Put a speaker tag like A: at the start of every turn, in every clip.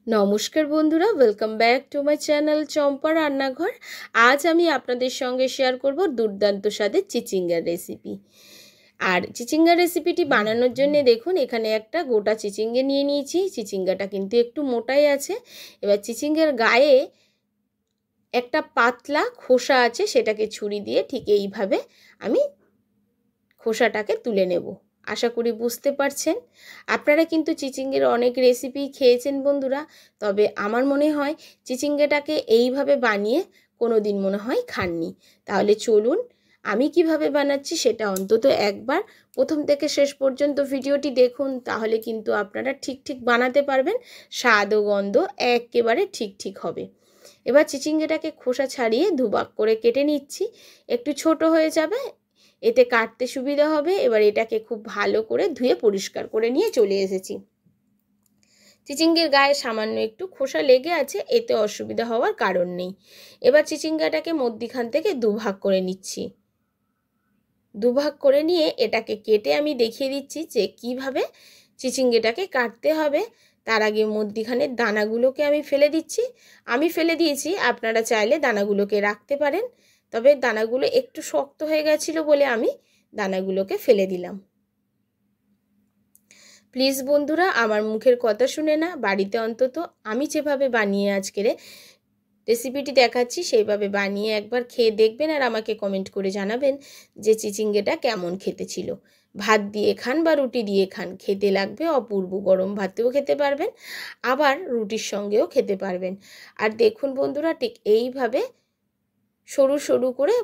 A: নমস্কার বন্ধুরা, welcome back to my channel Champa Rannaghar. আজ আমি আপনাদের সঙ্গে শেয়ার করব দুর্দান্ত স্বাদের চিচিঙ্গার রেসিপি। আর চিচিঙ্গার রেসিপিটি বানানোর জন্য দেখুন, এখানে একটা গোটা চিচিঙ্গে নিয়ে নিয়েছি। চিচিঙ্গাটা কিন্তু একটু মোটাই আছে। এবার চিচিঙ্গার গায়ে একটা পাতলা খোসা আছে, সেটাকে ছুরি দিয়ে ঠিক এইভাবে আমি খোসাটাকে তুলে নেব। আশা করি বুঝতে পারছেন। আপনারা কিন্তু চিচিঙ্গের অনেক রেসিপি খেয়েছেন বন্ধুরা, তবে আমার মনে হয় চিচিঙ্গাটাকে এইভাবে বানিয়ে কোনো দিন মনে হয় খাননি। তাহলে চলুন আমি কিভাবে বানাচ্ছি সেটা অন্তত একবার প্রথম থেকে শেষ পর্যন্ত ভিডিওটি দেখুন, তাহলে কিন্তু আপনারা ঠিক বানাতে পারবেন। স্বাদ ও গন্ধ একেবারে ঠিক হবে। এবার চিচিঙ্গাটাকে খোসা ছাড়িয়ে দুভাগ করে কেটে নিচ্ছি। একটু ছোট হয়ে যাবে, এতে কাটতে সুবিধা হবে। এবার এটাকে খুব ভালো করে ধুয়ে পরিষ্কার করে নিয়ে চলে এসেছি। চিচিঙ্গের গায়ে সামান্য একটু খোসা লেগে আছে, এতে অসুবিধা হওয়ার কারণ নেই। এবার চিচিঙ্গাটাকে মধ্যিখান থেকে দুভাগ করে নিচ্ছি। দুভাগ করে নিয়ে এটাকে কেটে আমি দেখিয়ে দিচ্ছি যে কিভাবে চিচিঙ্গাটাকে কাটতে হবে। তার আগে মধ্যিখানের দানাগুলোকে আমি ফেলে দিচ্ছি। আমি ফেলে দিয়েছি, আপনারা চাইলে দানাগুলোকে রাখতে পারেন, তবে দানাগুলো একটু শক্ত হয়ে গেছিল বলে আমি দানাগুলোকে ফেলে দিলাম। প্লিজ বন্ধুরা, আমার মুখের কথা শুনে না, বাড়িতে অন্তত আমি যেভাবে বানিয়ে আজকের রেসিপিটি দেখাচ্ছি সেইভাবে বানিয়ে একবার খেয়ে দেখবেন, আর আমাকে কমেন্ট করে জানাবেন যে চিচিঙ্গাটা কেমন খেতে ছিল। ভাত দিয়ে খান বা রুটি দিয়ে খান, খেতে লাগবে অপূর্ব। গরম ভাতেও খেতে পারবেন, আবার রুটির সঙ্গেও খেতে পারবেন। আর দেখুন বন্ধুরা, ঠিক এইভাবে সরু সরু করে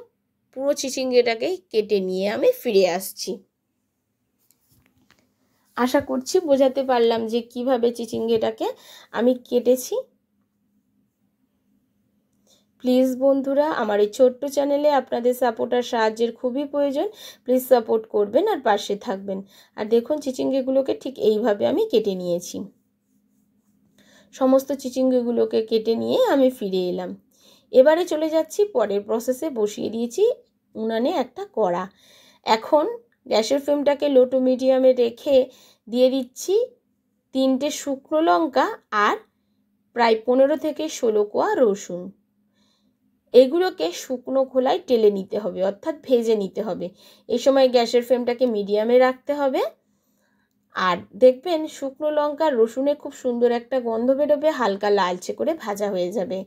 A: পুরো চিচিঙ্গাটাকে কেটে নিয়ে আমি ফিরে আসছি। আশা করছি বোঝাতে পারলাম যে কিভাবে চিচিঙ্গাটাকে আমি কেটেছি। প্লিজ বন্ধুরা, আমার এই ছোট্ট চ্যানেলে আপনাদের সাপোর্ট আর সাহায্যের খুবই প্রয়োজন। প্লিজ সাপোর্ট করবেন আর পাশে থাকবেন। আর দেখুন চিচিঙ্গাগুলোকে ঠিক এইভাবে আমি কেটে নিয়েছি। সমস্ত চিচিঙ্গাগুলোকে কেটে নিয়ে আমি ফিরে এলাম। এবারে চলে যাচ্ছি পরের প্রসেসে। বসিয়ে দিয়েছি উনানে একটা কড়া। এখন গ্যাসের ফ্লেমটাকে লো টু মিডিয়ামে রেখে দিয়ে দিচ্ছি 3টে শুকনো লঙ্কা আর প্রায় 15 থেকে 16 কোয়া রসুন। এগুলোকে শুকনো খোলায় টেলে নিতে হবে, অর্থাৎ ভেজে নিতে হবে। এই সময় গ্যাসের ফ্লেমটাকে মিডিয়ামে রাখতে হবে। আর দেখবেন শুকনো লঙ্কা রসুনে খুব সুন্দর একটা গন্ধ বেরোবে, হালকা লালচে করে ভাজা হয়ে যাবে।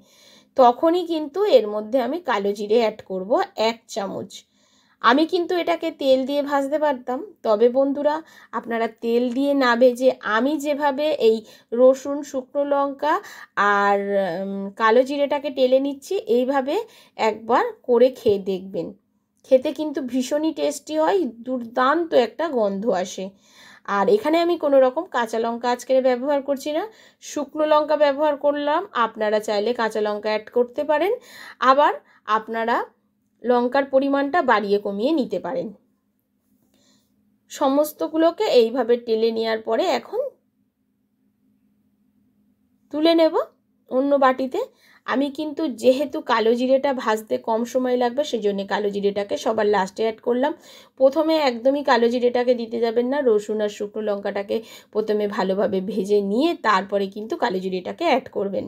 A: তখনই কিন্তু এর মধ্যে আমি কালো জিরে অ্যাড করব 1 চামচ। আমি কিন্তু এটাকে তেল দিয়ে ভাজতে পারতাম, তবে বন্ধুরা আপনারা তেল দিয়ে না ভেজে আমি যেভাবে এই রসুন, শুকনো লঙ্কা আর কালো জিরেটাকে টেলে নিচ্ছি, এইভাবে একবার করে খেয়ে দেখবেন। খেতে কিন্তু ভীষণই টেস্টি হয়, দুর্দান্ত একটা গন্ধ আসে। আর এখানে আমি কোনো রকম কাঁচা লঙ্কা আজকে ব্যবহার করছি না, শুকনো লঙ্কা ব্যবহার করলাম। আপনারা চাইলে কাঁচা লঙ্কা অ্যাড করতে পারেন, আবার আপনারা লঙ্কার পরিমাণটা বাড়িয়ে কমিয়ে নিতে পারেন। সমস্তগুলোকে এইভাবে টেলে নেওয়ার পরে এখন তুলে নেব অন্য বাটিতে। আমি কিন্তু যেহেতু কালো জিরেটা ভাজতে কম সময় লাগবে, সেজন্য কালো জিরেটাকে সবার লাস্টে অ্যাড করলাম। প্রথমে একদমই কালো জিরেটাকে দিতে যাবেন না। রসুন আর শুকনো লঙ্কাটাকে প্রথমে ভালোভাবে ভেজে নিয়ে তারপরে কিন্তু কালো জিরেটাকে অ্যাড করবেন।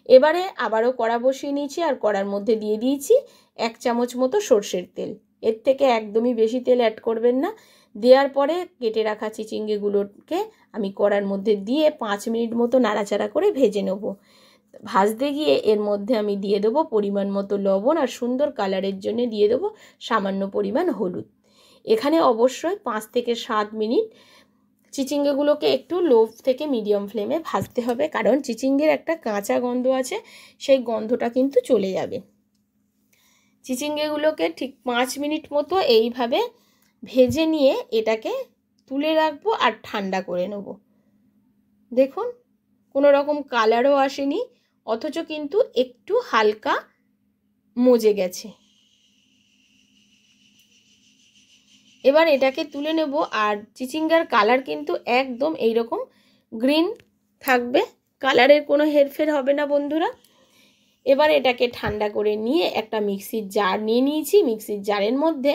A: এবারে আবারও কড়া বসিয়ে নিয়েছি, আর কড়ার মধ্যে দিয়ে দিয়েছি 1 চামচ মতো সর্ষের তেল। এর থেকে একদমই বেশি তেল অ্যাড করবেন না। দেওয়ার পরে কেটে রাখা চিচিঙ্গাগুলোকে আমি কড়ার মধ্যে দিয়ে 5 মিনিট মতো নাড়াচাড়া করে ভেজে নেব। ভাজতে গিয়ে এর মধ্যে আমি দিয়ে দেবো পরিমাণ মতো লবণ, আর সুন্দর কালারের জন্য দিয়ে দেবো সামান্য পরিমাণ হলুদ। এখানে অবশ্যই 5 থেকে 7 মিনিট চিচিঙ্গাগুলোকে একটু লো থেকে মিডিয়াম ফ্লেমে ভাজতে হবে, কারণ চিচিঙ্গের একটা কাঁচা গন্ধ আছে, সেই গন্ধটা কিন্তু চলে যাবে। চিচিঙ্গাগুলোকে ঠিক 5 মিনিট মতো এইভাবে ভেজে নিয়ে এটাকে তুলে রাখবো আর ঠান্ডা করে নেব। দেখুন কোনো রকম কালারও আসেনি, অথচ কিন্তু একটু হালকা মজে গেছে। এবার এটাকে তুলে নেব। আর চিচিঙ্গার কালার কিন্তু একদম এইরকম গ্রিন থাকবে, কালারের কোনো হেরফের হবে না বন্ধুরা। এবার এটাকে ঠান্ডা করে নিয়ে একটা মিক্সির জার নিয়ে নিয়েছি। মিক্সির জারের মধ্যে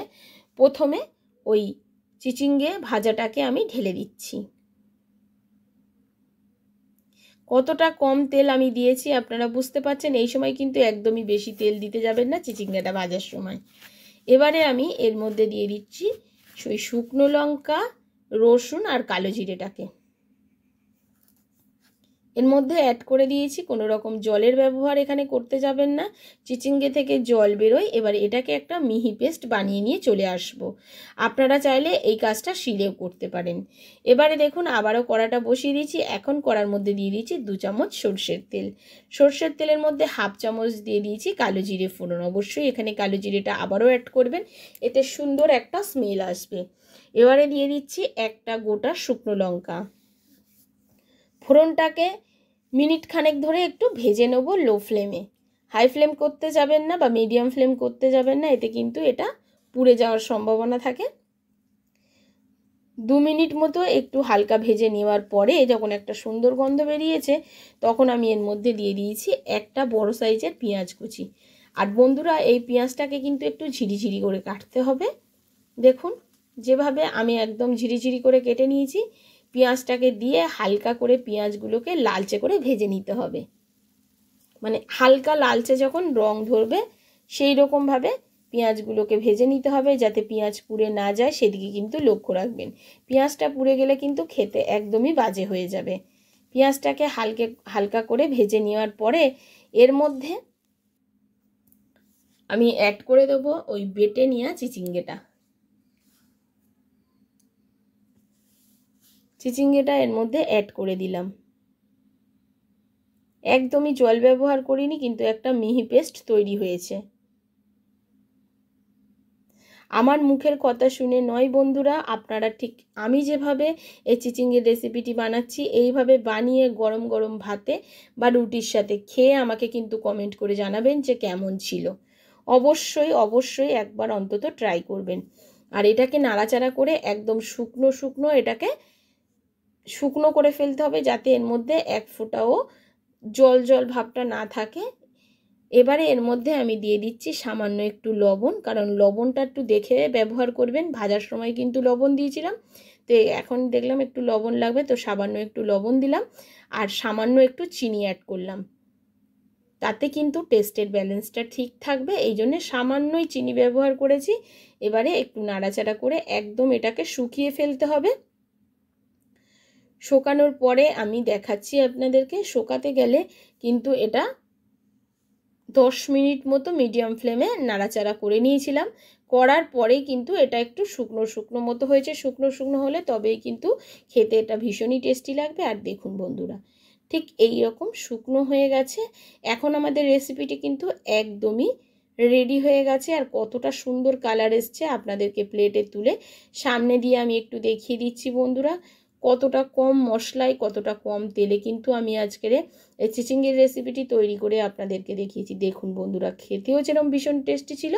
A: প্রথমে ওই চিচিঙ্গে ভাজাটাকে আমি ঢেলে দিচ্ছি। কতটা কম তেল আমি দিয়েছি আপনারা বুঝতে পারছেন। এই সময় কিন্তু একদমই বেশি তেল দিতে যাবেন না চিচিঙ্গাটা ভাজার সময়। এবারে আমি এর মধ্যে দিয়ে দিচ্ছি সেই শুকনো লঙ্কা, রসুন আর কালো জিরেটাকে এর মধ্যে অ্যাড করে দিয়েছি। কোনো রকম জলের ব্যবহার এখানে করতে যাবেন না, চিচিঙ্গে থেকে জল বেরোয়। এবার এটাকে একটা মিহি পেস্ট বানিয়ে নিয়ে চলে আসব। আপনারা চাইলে এই কাজটা শিলেও করতে পারেন। এবারে দেখুন আবারও কড়াটা বসিয়ে দিয়েছি। এখন কড়ার মধ্যে দিয়ে দিয়েছি 2 চামচ সর্ষের তেল। সর্ষের তেলের মধ্যে 1/2 চামচ দিয়ে দিয়েছি কালো জিরে ফোড়ন। অবশ্যই এখানে কালো জিরেটা আবারও অ্যাড করবেন, এতে সুন্দর একটা স্মেল আসবে। এবারে দিয়ে দিচ্ছি একটা গোটা শুকনো লঙ্কা। ফোড়নটাকে মিনিট খানেক ধরে একটু ভেজে নেব লো ফ্লেমে। হাই ফ্লেম করতে যাবেন না বা মিডিয়াম ফ্লেম করতে যাবেন না, এতে কিন্তু এটা পুড়ে যাওয়ার সম্ভাবনা থাকে। 2 মিনিট মতো একটু হালকা ভেজে নেওয়ার পরে যখন একটা সুন্দর গন্ধ বেরিয়েছে, তখন আমি এর মধ্যে দিয়ে দিয়েছি একটা বড় সাইজের পেঁয়াজ কুচি। আর বন্ধুরা এই পেঁয়াজটাকে কিন্তু একটু ঝিরিঝিরি করে কাটতে হবে। দেখুন যেভাবে আমি একদম ঝিরিঝিরি করে কেটে নিয়েছি। পেঁয়াজটাকে দিয়ে হালকা করে পেঁয়াজগুলোকে লালচে করে ভেজে নিতে হবে। মানে হালকা লালচে যখন রং ধরবে সেই রকমভাবে পেঁয়াজগুলোকে ভেজে নিতে হবে, যাতে পেঁয়াজ পুড়ে না যায় সেদিকে কিন্তু লক্ষ্য রাখবেন। পেঁয়াজটা পুড়ে গেলে কিন্তু খেতে একদমই বাজে হয়ে যাবে। পেঁয়াজটাকে হালকা করে ভেজে নেওয়ার পরে এর মধ্যে আমি অ্যাড করে দেবো ওই বেটে নেওয়া চিচিঙ্গেটা এর মধ্যে অ্যাড করে দিলাম। একদমই জল ব্যবহার করিনি, কিন্তু একটা মিহি পেস্ট তৈরি হয়েছে। আমার মুখের কথা শুনে নয় বন্ধুরা, আপনারা ঠিক আমি যেভাবে এই চিচিঙ্গের রেসিপিটি বানাচ্ছি এইভাবে বানিয়ে গরম গরম ভাতে বা রুটির সাথে খেয়ে আমাকে কিন্তু কমেন্ট করে জানাবেন যে কেমন ছিল। অবশ্যই অবশ্যই একবার অন্তত ট্রাই করবেন। আর এটাকে নাড়াচাড়া করে একদম শুকনো এটাকে শুকনো করে ফেলতে হবে, যাতে এর মধ্যে এক ফোঁটাও জল ভাবটা না থাকে। এবারে এর মধ্যে আমি দিয়ে দিচ্ছি সামান্য একটু লবণ, কারণ লবণটা একটু দেখে ব্যবহার করবেন। ভাজার সময় কিন্তু লবণ দিয়েছিলাম, তো এখন দেখলাম একটু লবণ লাগবে, তো সামান্য একটু লবণ দিলাম। আর সামান্য একটু চিনি অ্যাড করলাম, তাতে কিন্তু টেস্টের ব্যালেন্সটা ঠিক থাকবে, এই জন্যে সামান্যই চিনি ব্যবহার করেছি। এবারে একটু নাড়াচাড়া করে একদম এটাকে শুকিয়ে ফেলতে হবে। শুকানোর পরে আমি দেখাচ্ছি আপনাদেরকে। শুকাতে গেলে কিন্তু এটা 10 মিনিট মতো মিডিয়াম ফ্লেমে নাড়াচাড়া করে নিয়েছিলাম। করার পরেই কিন্তু এটা একটু শুকনো মতো হয়েছে। শুকনো হলে তবেই কিন্তু খেতে এটা ভীষণই টেস্টি লাগবে। আর দেখুন বন্ধুরা, ঠিক এই রকম শুকনো হয়ে গেছে। এখন আমাদের রেসিপিটি কিন্তু একদমই রেডি হয়ে গেছে। আর কতটা সুন্দর কালার এসছে আপনাদেরকে প্লেটে তুলে সামনে দিয়ে আমি একটু দেখিয়ে দিচ্ছি বন্ধুরা। কতটা কম মশলায় কতটা কম তেলে কিন্তু আমি আজকের এই চিচিঙ্গের রেসিপিটি তৈরি করে আপনাদেরকে দেখিয়েছি। দেখুন বন্ধুরা, খেতেও যেরকম ভীষণ টেস্টি ছিল,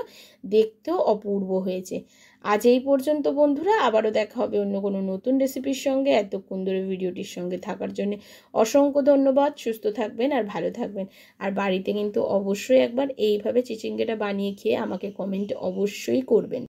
A: দেখতেও অপূর্ব হয়েছে। আজ এই পর্যন্ত বন্ধুরা, আবারও দেখা হবে অন্য কোনো নতুন রেসিপির সঙ্গে। এতক্ষণ ধরে ভিডিওটির সঙ্গে থাকার জন্য অসংখ্য ধন্যবাদ। সুস্থ থাকবেন আর ভালো থাকবেন। আর বাড়িতে কিন্তু অবশ্যই একবার এইভাবে চিচিঙ্গাটা বানিয়ে খেয়ে আমাকে কমেন্ট অবশ্যই করবেন।